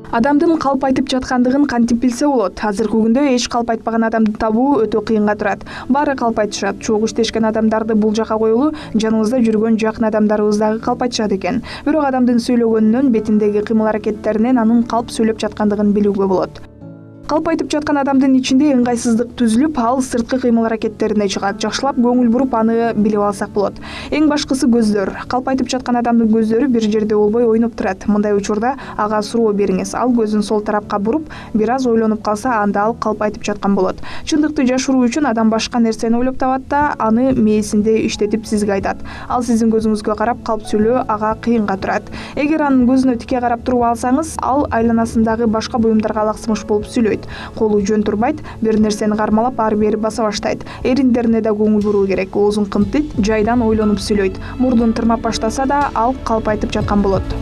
Адамдын калп айтып жаткандыгын кантип билсе болот? Азыркы күндө эч калп айтпаган адамды табуу өтө кыйынга турат. Баары калп айтышат. Чогуу иштешкен адамдарды бул жака коелу, жаныбызда жүргөн жакын адамдарыбыз дагы калп айтышат экен. Бирок адамдын сүйлөгөнүнөн, бетиндеги кыймыл-аракеттеринен анын калп сүйлөп жаткандыгын билүүгө болот. Калп айтып жаткан адамдын ичинде ыңгайсыздык түзүлүп, ал сырткы кыймыл-аракеттерине чыгат. Жакшылап көңүл буруп, аны билип алсак болот. Эң башкысы көздөр. Калп айтып жаткан адамдын көздөрү бир жерде болбой ойноп турат. Мындай учурда ага суроо бериңиз. Ал көзүн сол тарапка буруп, бир аз ойлонуп калса, анда ал калп айтып жаткан болот. Чындыкты жашыруу үчүн адам башка нерсени ойлоп табат да, аны мээсинде иштетип сизге айтат. Ал сиздин көзүңүзгө карап калп сүйлөө ага кыйынга турат. Эгер анын көзүнө тике карап туруп алсаңыз, ал айланасындагы башка буюмдарга алаксымыш болуп сүйлөйт. Колу жөн турбайт, бир нерсени кармалап ары бери баса баштайт. Эриндерине да көңүл буруу керек. Оозун кымтыйт, жайдан ойлонуп сүйлөйт. Мурдун тырмап баштаса да, ал калп айтып жаткан болот.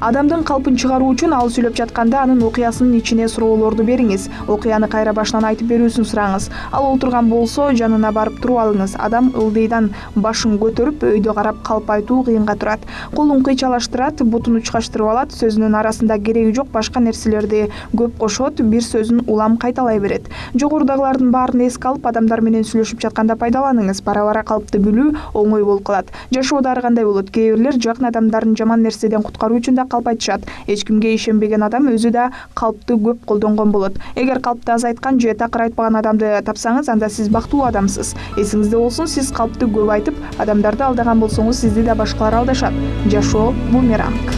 Адамдын калпын чыгаруу үчүн ал сүйлөп жатканда анын окуясынын ичине суроолорду бериңиз. Окуяны кайра башынан айтып берүүсүн сураңыз. Ал олтурган болсо, жанына барып туруп алыңыз. Адам ылдыйдан башын көтөрүп, өйдө карап калп айтуу кыйынга турат. Колун кыйчалаштырат, бутун учкачтырып алат, сөзүнүн арасында кереги жок башка нерселерди көп кошот, бир сөзүн улам кайталай берет. Жогорудагылардын баарын эске алып, адамдар менен сүйлөшүп жатканда пайдаланыңыз. Бара-бара калпты билүү оңой болуп калат. Жашоодо ар кандай болот. Кээ бирлер жакын адамдарын жаман нерседен куткаруу үчүн да калп айтышат. Эч кимге ишенбеген адам өзү да калпты көп колдонгон болот. Эгер калпты аз айткан же такыр айтпаган адамды тапсаңыз, анда сиз бактылуу адамсыз. Эсиңизде болсун, сиз калпты көп айтып, адамдарды алдаган болсоңуз, сизди да башкалар алдашат. Жашоо бумеранг.